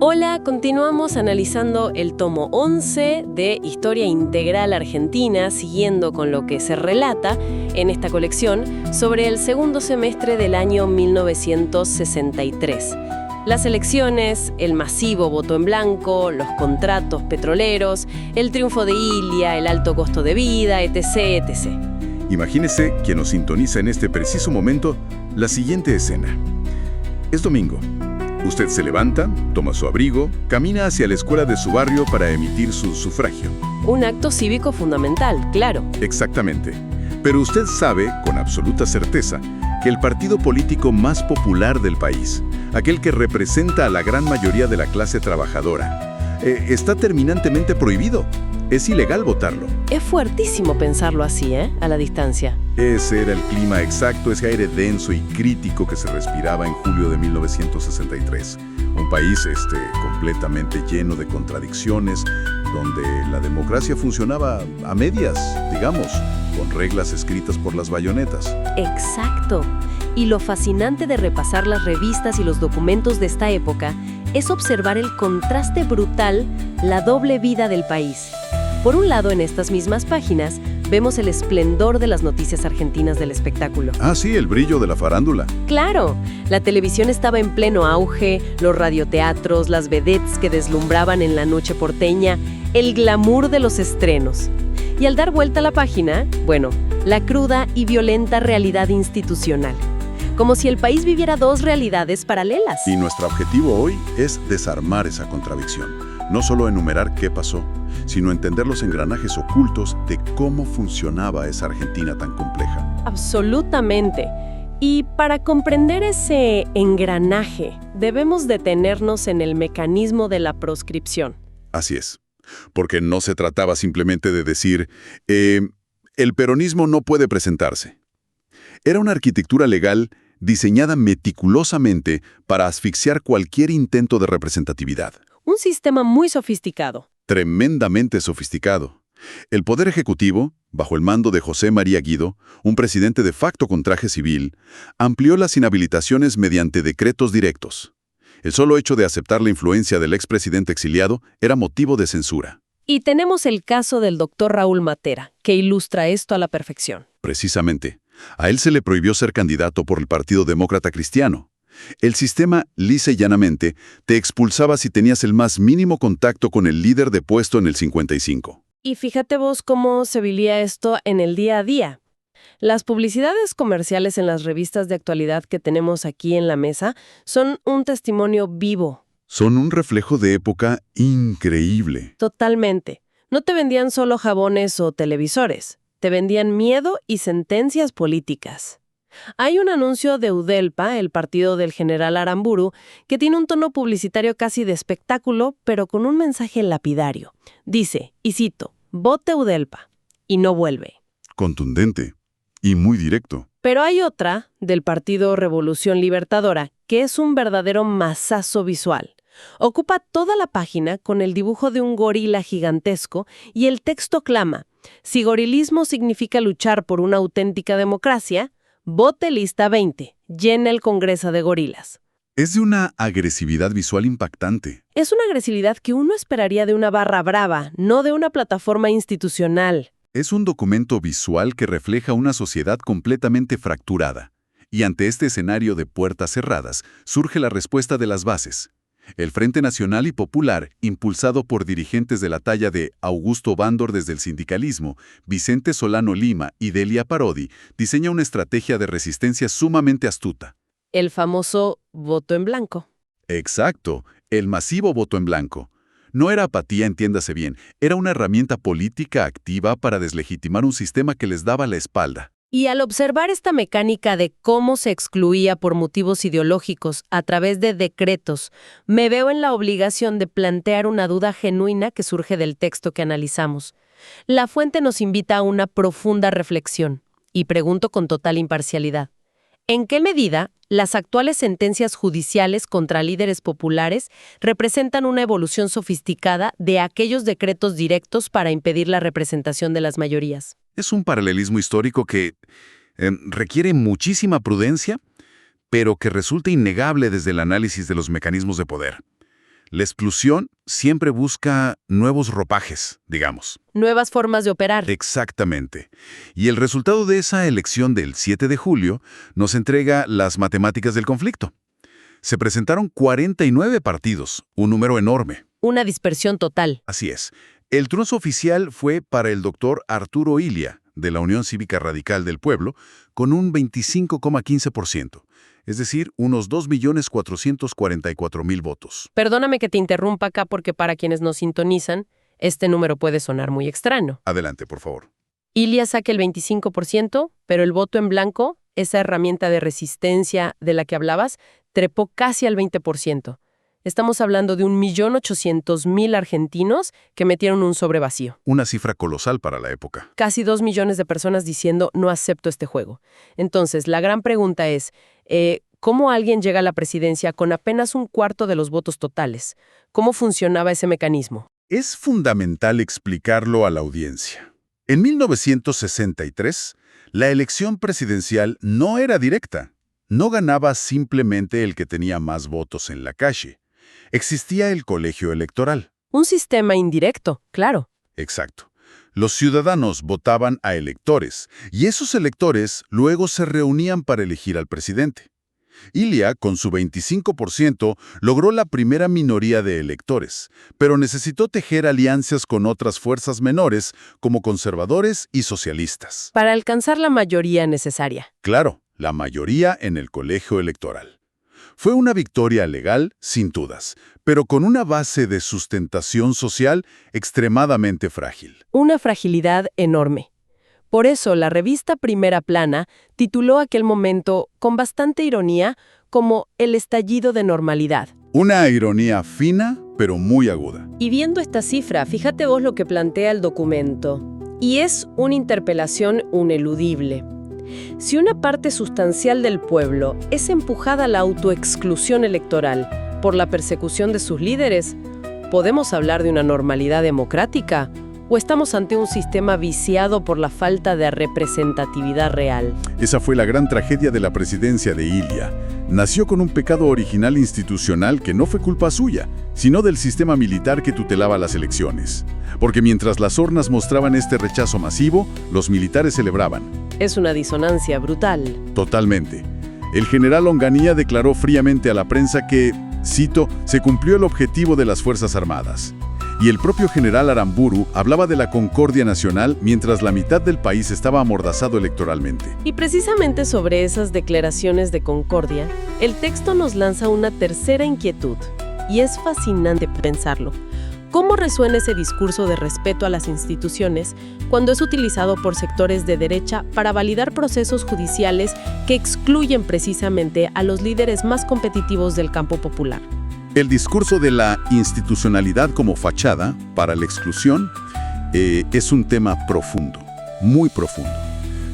Hola, continuamos analizando el tomo 11 de Historia Integral Argentina, siguiendo con lo que se relata en esta colección sobre el segundo semestre del año 1963. Las elecciones, el masivo voto en blanco, los contratos petroleros, el triunfo de Ilia, el alto costo de vida, etc., etc. Imagínese quien nos sintoniza en este preciso momento la siguiente escena. Es domingo. Usted se levanta, toma su abrigo, camina hacia la escuela de su barrio para emitir su sufragio. Un acto cívico fundamental, claro. Exactamente. Pero usted sabe, con absoluta certeza, que el partido político más popular del país, aquel que representa a la gran mayoría de la clase trabajadora, está terminantemente prohibido. Es ilegal votarlo. Es fuertísimo pensarlo así, a la distancia. Ese era el clima exacto, ese aire denso y crítico que se respiraba en julio de 1963. Un país completamente lleno de contradicciones, donde la democracia funcionaba a medias, digamos, con reglas escritas por las bayonetas. Exacto. Y lo fascinante de repasar las revistas y los documentos de esta época es observar el contraste brutal, la doble vida del país. Por un lado, en estas mismas páginas, vemos el esplendor de las noticias argentinas del espectáculo. Ah, sí, el brillo de la farándula. ¡Claro! La televisión estaba en pleno auge, los radioteatros, las vedettes que deslumbraban en la noche porteña, el glamour de los estrenos. Y al dar vuelta a la página, la cruda y violenta realidad institucional. Como si el país viviera dos realidades paralelas. Y nuestro objetivo hoy es desarmar esa contradicción. No solo enumerar qué pasó, sino entender los engranajes ocultos de cómo funcionaba esa Argentina tan compleja. Absolutamente. Y para comprender ese engranaje, debemos detenernos en el mecanismo de la proscripción. Así es, porque no se trataba simplemente de decir, el peronismo no puede presentarse. Era una arquitectura legal diseñada meticulosamente para asfixiar cualquier intento de representatividad. Un sistema muy sofisticado. Tremendamente sofisticado. El Poder Ejecutivo, bajo el mando de José María Guido, un presidente de facto con traje civil, amplió las inhabilitaciones mediante decretos directos. El solo hecho de aceptar la influencia del expresidente exiliado era motivo de censura. Y tenemos el caso del doctor Raúl Matera, que ilustra esto a la perfección. Precisamente. A él se le prohibió ser candidato por el Partido Demócrata Cristiano. El sistema, lisa y llanamente, te expulsaba si tenías el más mínimo contacto con el líder depuesto en el 55. Y fíjate vos cómo se vivía esto en el día a día. Las publicidades comerciales en las revistas de actualidad que tenemos aquí en la mesa son un testimonio vivo. Son un reflejo de época increíble. Totalmente. No te vendían solo jabones o televisores. Te vendían miedo y sentencias políticas. Hay un anuncio de UDELPA, el partido del general Aramburu, que tiene un tono publicitario casi de espectáculo, pero con un mensaje lapidario. Dice, y cito, vote UDELPA, y no vuelve. Contundente y muy directo. Pero hay otra, del partido Revolución Libertadora, que es un verdadero masazo visual. Ocupa toda la página con el dibujo de un gorila gigantesco y el texto clama, si gorilismo significa luchar por una auténtica democracia, vote lista 20, llena el Congreso de gorilas. Es de una agresividad visual impactante. Es una agresividad que uno esperaría de una barra brava, no de una plataforma institucional. Es un documento visual que refleja una sociedad completamente fracturada. Y ante este escenario de puertas cerradas, surge la respuesta de las bases. El Frente Nacional y Popular, impulsado por dirigentes de la talla de Augusto Bandor desde el sindicalismo, Vicente Solano Lima y Delia Parodi, diseña una estrategia de resistencia sumamente astuta. El famoso voto en blanco. Exacto, el masivo voto en blanco. No era apatía, entiéndase bien, era una herramienta política activa para deslegitimar un sistema que les daba la espalda. Y al observar esta mecánica de cómo se excluía por motivos ideológicos a través de decretos, me veo en la obligación de plantear una duda genuina que surge del texto que analizamos. La fuente nos invita a una profunda reflexión, y pregunto con total imparcialidad. ¿En qué medida las actuales sentencias judiciales contra líderes populares representan una evolución sofisticada de aquellos decretos directos para impedir la representación de las mayorías? Es un paralelismo histórico que requiere muchísima prudencia, pero que resulta innegable desde el análisis de los mecanismos de poder. La exclusión siempre busca nuevos ropajes, digamos. Nuevas formas de operar. Exactamente. Y el resultado de esa elección del 7 de julio nos entrega las matemáticas del conflicto. Se presentaron 49 partidos, un número enorme. Una dispersión total. Así es. El triunfo oficial fue para el doctor Arturo Illia, de la Unión Cívica Radical del Pueblo, con un 25,15%, es decir, unos 2.444.000 votos. Perdóname que te interrumpa acá porque para quienes nos sintonizan, este número puede sonar muy extraño. Adelante, por favor. Illia saca el 25%, pero el voto en blanco, esa herramienta de resistencia de la que hablabas, trepó casi al 20%. Estamos hablando de 1.800.000 argentinos que metieron un sobre vacío. Una cifra colosal para la época. Casi 2 millones de personas diciendo no acepto este juego. Entonces, la gran pregunta es, ¿cómo alguien llega a la presidencia con apenas un cuarto de los votos totales? ¿Cómo funcionaba ese mecanismo? Es fundamental explicarlo a la audiencia. En 1963, la elección presidencial no era directa. No ganaba simplemente el que tenía más votos en la calle. Existía el colegio electoral. Un sistema indirecto, claro. Exacto. Los ciudadanos votaban a electores, y esos electores luego se reunían para elegir al presidente. Illia, con su 25%, logró la primera minoría de electores, pero necesitó tejer alianzas con otras fuerzas menores, como conservadores y socialistas. Para alcanzar la mayoría necesaria. Claro, la mayoría en el colegio electoral. Fue una victoria legal, sin dudas, pero con una base de sustentación social extremadamente frágil. Una fragilidad enorme. Por eso, la revista Primera Plana tituló aquel momento, con bastante ironía, como el estallido de normalidad. Una ironía fina, pero muy aguda. Y viendo esta cifra, fíjate vos lo que plantea el documento. Y es una interpelación ineludible. Si una parte sustancial del pueblo es empujada a la autoexclusión electoral por la persecución de sus líderes, ¿podemos hablar de una normalidad democrática? ¿O estamos ante un sistema viciado por la falta de representatividad real? Esa fue la gran tragedia de la presidencia de Illia. Nació con un pecado original institucional que no fue culpa suya, sino del sistema militar que tutelaba las elecciones. Porque mientras las urnas mostraban este rechazo masivo, los militares celebraban. Es una disonancia brutal. Totalmente. El general Onganía declaró fríamente a la prensa que, cito, se cumplió el objetivo de las Fuerzas Armadas. Y el propio general Aramburu hablaba de la concordia nacional mientras la mitad del país estaba amordazado electoralmente. Y precisamente sobre esas declaraciones de concordia, el texto nos lanza una tercera inquietud. Y es fascinante pensarlo. ¿Cómo resuena ese discurso de respeto a las instituciones cuando es utilizado por sectores de derecha para validar procesos judiciales que excluyen precisamente a los líderes más competitivos del campo popular? El discurso de la institucionalidad como fachada para la exclusión es un tema profundo, muy profundo.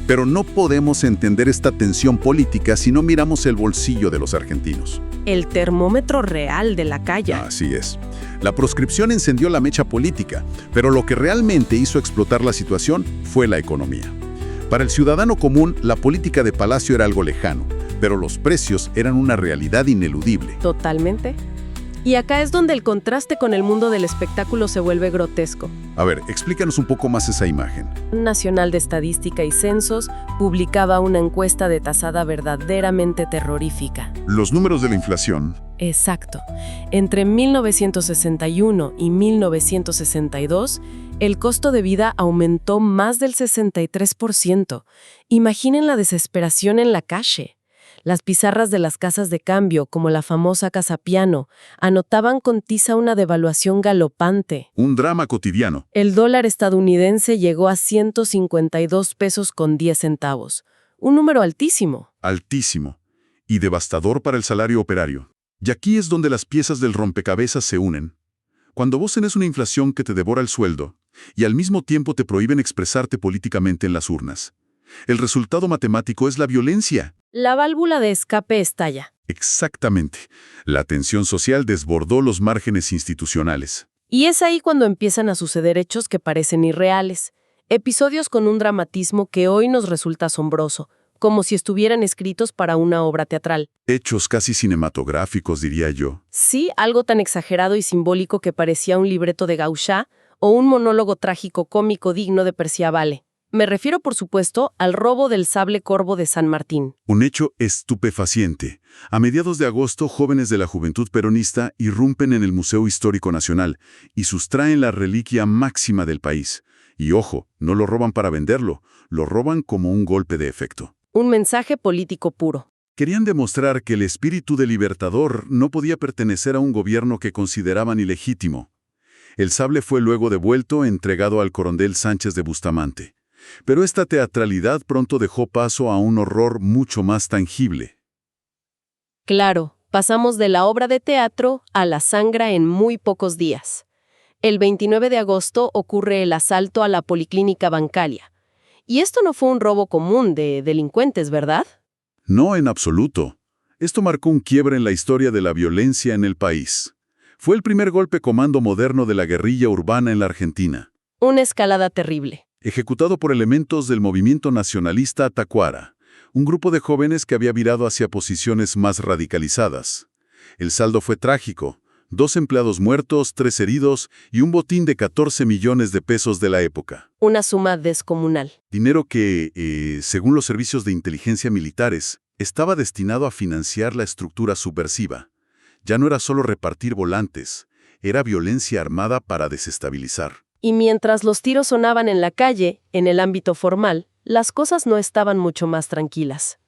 Pero no podemos entender esta tensión política si no miramos el bolsillo de los argentinos. El termómetro real de la calle. Así es. La proscripción encendió la mecha política, pero lo que realmente hizo explotar la situación fue la economía. Para el ciudadano común, la política de Palacio era algo lejano, pero los precios eran una realidad ineludible. Totalmente. Y acá es donde el contraste con el mundo del espectáculo se vuelve grotesco. A ver, explícanos un poco más esa imagen. Nacional de Estadística y Censos publicaba una encuesta detasada verdaderamente terrorífica. Los números de la inflación. Exacto. Entre 1961 y 1962, el costo de vida aumentó más del 63%. Imaginen la desesperación en la calle. Las pizarras de las casas de cambio, como la famosa Casa Piano, anotaban con tiza una devaluación galopante. Un drama cotidiano. El dólar estadounidense llegó a 152 pesos con 10 centavos. Un número altísimo. Altísimo. Y devastador para el salario operario. Y aquí es donde las piezas del rompecabezas se unen. Cuando vos tenés una inflación que te devora el sueldo, y al mismo tiempo te prohíben expresarte políticamente en las urnas, el resultado matemático es la violencia. La válvula de escape estalla. Exactamente. La tensión social desbordó los márgenes institucionales. Y es ahí cuando empiezan a suceder hechos que parecen irreales. Episodios con un dramatismo que hoy nos resulta asombroso, como si estuvieran escritos para una obra teatral. Hechos casi cinematográficos, diría yo. Sí, algo tan exagerado y simbólico que parecía un libreto de Gauchat o un monólogo trágico cómico digno de Perciavale. Me refiero, por supuesto, al robo del sable corvo de San Martín. Un hecho estupefaciente. A mediados de agosto, jóvenes de la Juventud Peronista irrumpen en el Museo Histórico Nacional y sustraen la reliquia máxima del país. Y ojo, no lo roban para venderlo, lo roban como un golpe de efecto. Un mensaje político puro. Querían demostrar que el espíritu del libertador no podía pertenecer a un gobierno que consideraban ilegítimo. El sable fue luego devuelto, entregado al coronel Sánchez de Bustamante. Pero esta teatralidad pronto dejó paso a un horror mucho más tangible. Claro, pasamos de la obra de teatro a la sangre en muy pocos días. El 29 de agosto ocurre el asalto a la Policlínica Bancaria. Y esto no fue un robo común de delincuentes, ¿verdad? No en absoluto. Esto marcó un quiebre en la historia de la violencia en el país. Fue el primer golpe comando moderno de la guerrilla urbana en la Argentina. Una escalada terrible. Ejecutado por elementos del movimiento nacionalista Tacuara, un grupo de jóvenes que había virado hacia posiciones más radicalizadas. El saldo fue trágico: 2 empleados muertos, 3 heridos y un botín de 14 millones de pesos de la época. Una suma descomunal. Dinero que, según los servicios de inteligencia militares, estaba destinado a financiar la estructura subversiva. Ya no era solo repartir volantes, era violencia armada para desestabilizar. Y mientras los tiros sonaban en la calle, en el ámbito formal, las cosas no estaban mucho más tranquilas.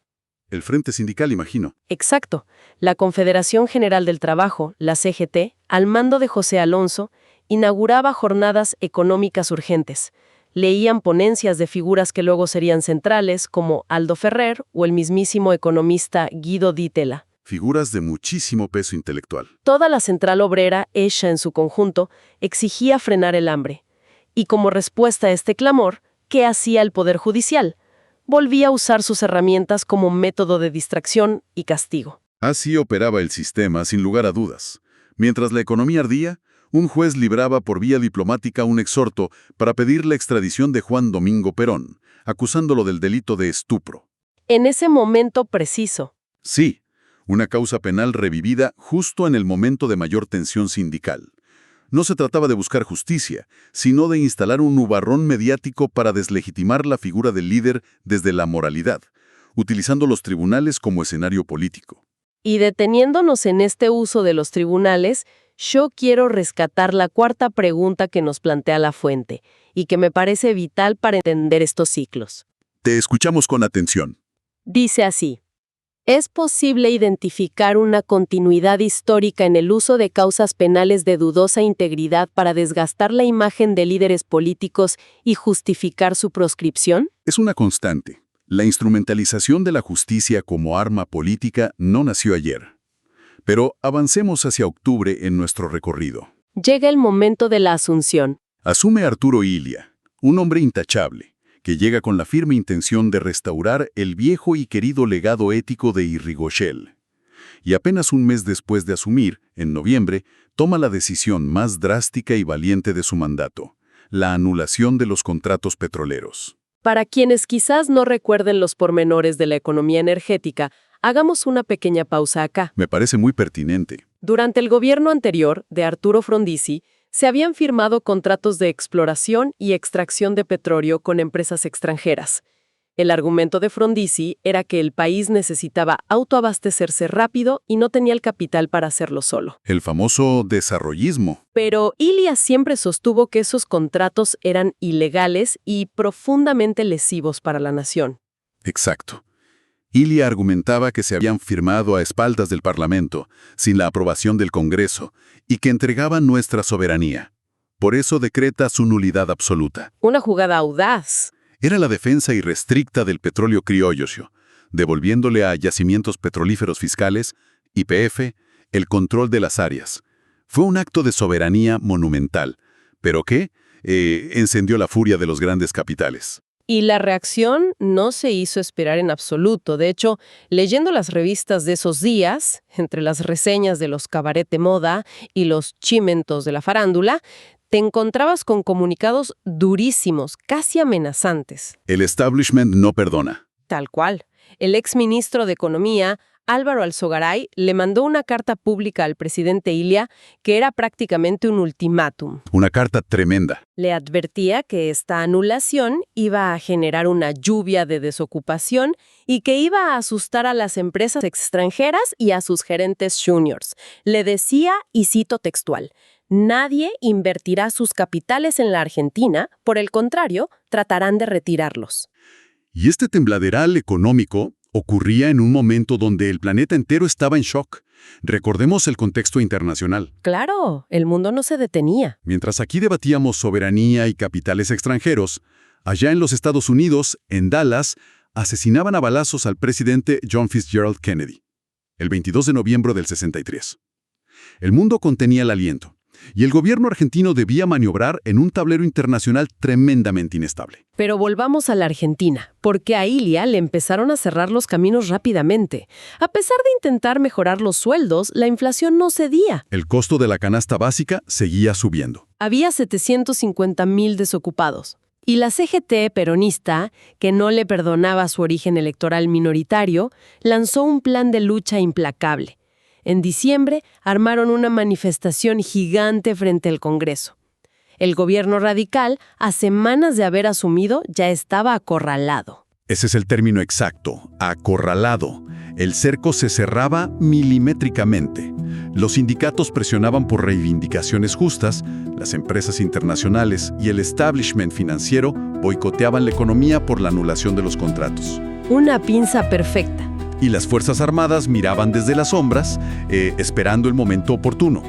El Frente Sindical, imagino. Exacto. La Confederación General del Trabajo, la CGT, al mando de José Alonso, inauguraba jornadas económicas urgentes. Leían ponencias de figuras que luego serían centrales, como Aldo Ferrer o el mismísimo economista Guido Di Tella. Figuras de muchísimo peso intelectual. Toda la central obrera, hecha en su conjunto, exigía frenar el hambre. Y como respuesta a este clamor, ¿qué hacía el Poder Judicial? Volvía a usar sus herramientas como método de distracción y castigo. Así operaba el sistema, sin lugar a dudas. Mientras la economía ardía, un juez libraba por vía diplomática un exhorto para pedir la extradición de Juan Domingo Perón, acusándolo del delito de estupro. En ese momento preciso. Sí, una causa penal revivida justo en el momento de mayor tensión sindical. No se trataba de buscar justicia, sino de instalar un nubarrón mediático para deslegitimar la figura del líder desde la moralidad, utilizando los tribunales como escenario político. Y deteniéndonos en este uso de los tribunales, yo quiero rescatar la cuarta pregunta que nos plantea la fuente, y que me parece vital para entender estos ciclos. Te escuchamos con atención. Dice así: ¿es posible identificar una continuidad histórica en el uso de causas penales de dudosa integridad para desgastar la imagen de líderes políticos y justificar su proscripción? Es una constante. La instrumentalización de la justicia como arma política no nació ayer. Pero avancemos hacia octubre en nuestro recorrido. Llega el momento de la asunción. Asume Arturo Illia, un hombre intachable, que llega con la firme intención de restaurar el viejo y querido legado ético de Irigoyen. Y apenas un mes después de asumir, en noviembre, toma la decisión más drástica y valiente de su mandato: la anulación de los contratos petroleros. Para quienes quizás no recuerden los pormenores de la economía energética, hagamos una pequeña pausa acá. Me parece muy pertinente. Durante el gobierno anterior, de Arturo Frondizi, se habían firmado contratos de exploración y extracción de petróleo con empresas extranjeras. El argumento de Frondizi era que el país necesitaba autoabastecerse rápido y no tenía el capital para hacerlo solo. El famoso desarrollismo. Pero Illia siempre sostuvo que esos contratos eran ilegales y profundamente lesivos para la nación. Exacto. Illia argumentaba que se habían firmado a espaldas del Parlamento, sin la aprobación del Congreso, y que entregaban nuestra soberanía. Por eso decreta su nulidad absoluta. Una jugada audaz. Era la defensa irrestricta del petróleo criollo, devolviéndole a yacimientos petrolíferos fiscales, YPF, el control de las áreas. Fue un acto de soberanía monumental, pero que encendió la furia de los grandes capitales. Y la reacción no se hizo esperar en absoluto. De hecho, leyendo las revistas de esos días, entre las reseñas de los cabaret de moda y los chimentos de la farándula, te encontrabas con comunicados durísimos, casi amenazantes. El establishment no perdona. Tal cual. El exministro de Economía, Álvaro Alzogaray, le mandó una carta pública al presidente Ilia que era prácticamente un ultimátum. Una carta tremenda. Le advertía que esta anulación iba a generar una lluvia de desocupación y que iba a asustar a las empresas extranjeras y a sus gerentes juniors. Le decía, y cito textual, nadie invertirá sus capitales en la Argentina, por el contrario, tratarán de retirarlos. Y este tembladeral económico ocurría en un momento donde el planeta entero estaba en shock. Recordemos el contexto internacional. Claro, el mundo no se detenía. Mientras aquí debatíamos soberanía y capitales extranjeros, allá en los Estados Unidos, en Dallas, asesinaban a balazos al presidente John Fitzgerald Kennedy, el 22 de noviembre del 63. El mundo contenía el aliento, y el gobierno argentino debía maniobrar en un tablero internacional tremendamente inestable. Pero volvamos a la Argentina, porque a Ilia le empezaron a cerrar los caminos rápidamente. A pesar de intentar mejorar los sueldos, la inflación no cedía. El costo de la canasta básica seguía subiendo. Había 750.000 desocupados. Y la CGT peronista, que no le perdonaba su origen electoral minoritario, lanzó un plan de lucha implacable. En diciembre, armaron una manifestación gigante frente al Congreso. El gobierno radical, a semanas de haber asumido, ya estaba acorralado. Ese es el término exacto, acorralado. El cerco se cerraba milimétricamente. Los sindicatos presionaban por reivindicaciones justas, las empresas internacionales y el establishment financiero boicoteaban la economía por la anulación de los contratos. Una pinza perfecta. Y las Fuerzas Armadas miraban desde las sombras, esperando el momento oportuno.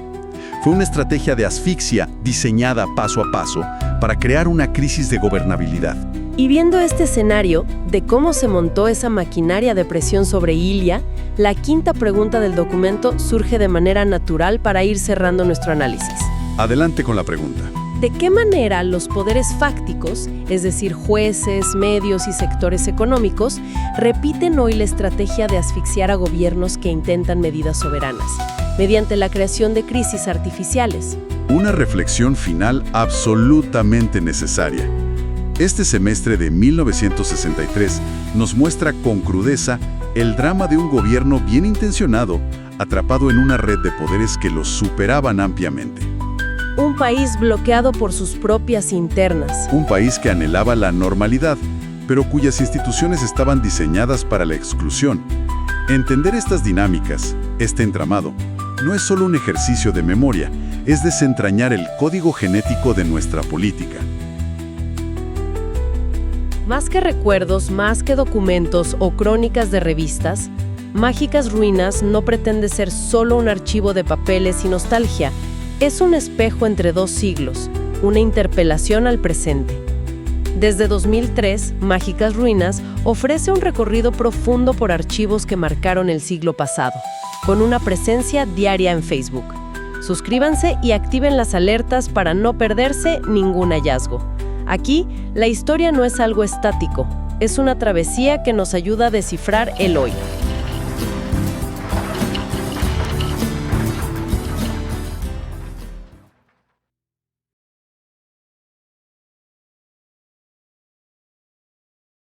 Fue una estrategia de asfixia diseñada paso a paso para crear una crisis de gobernabilidad. Y viendo este escenario de cómo se montó esa maquinaria de presión sobre Ilia, la quinta pregunta del documento surge de manera natural para ir cerrando nuestro análisis. Adelante con la pregunta. ¿De qué manera los poderes fácticos, es decir, jueces, medios y sectores económicos, repiten hoy la estrategia de asfixiar a gobiernos que intentan medidas soberanas, mediante la creación de crisis artificiales? Una reflexión final absolutamente necesaria. Este semestre de 1963 nos muestra con crudeza el drama de un gobierno bien intencionado, atrapado en una red de poderes que los superaban ampliamente. Un país bloqueado por sus propias internas. Un país que anhelaba la normalidad, pero cuyas instituciones estaban diseñadas para la exclusión. Entender estas dinámicas, este entramado, no es solo un ejercicio de memoria, es desentrañar el código genético de nuestra política. Más que recuerdos, más que documentos o crónicas de revistas, Mágicas Ruinas no pretende ser solo un archivo de papeles y nostalgia. Es un espejo entre dos siglos, una interpelación al presente. Desde 2003, Mágicas Ruinas ofrece un recorrido profundo por archivos que marcaron el siglo pasado, con una presencia diaria en Facebook. Suscríbanse y activen las alertas para no perderse ningún hallazgo. Aquí, la historia no es algo estático, es una travesía que nos ayuda a descifrar el hoy.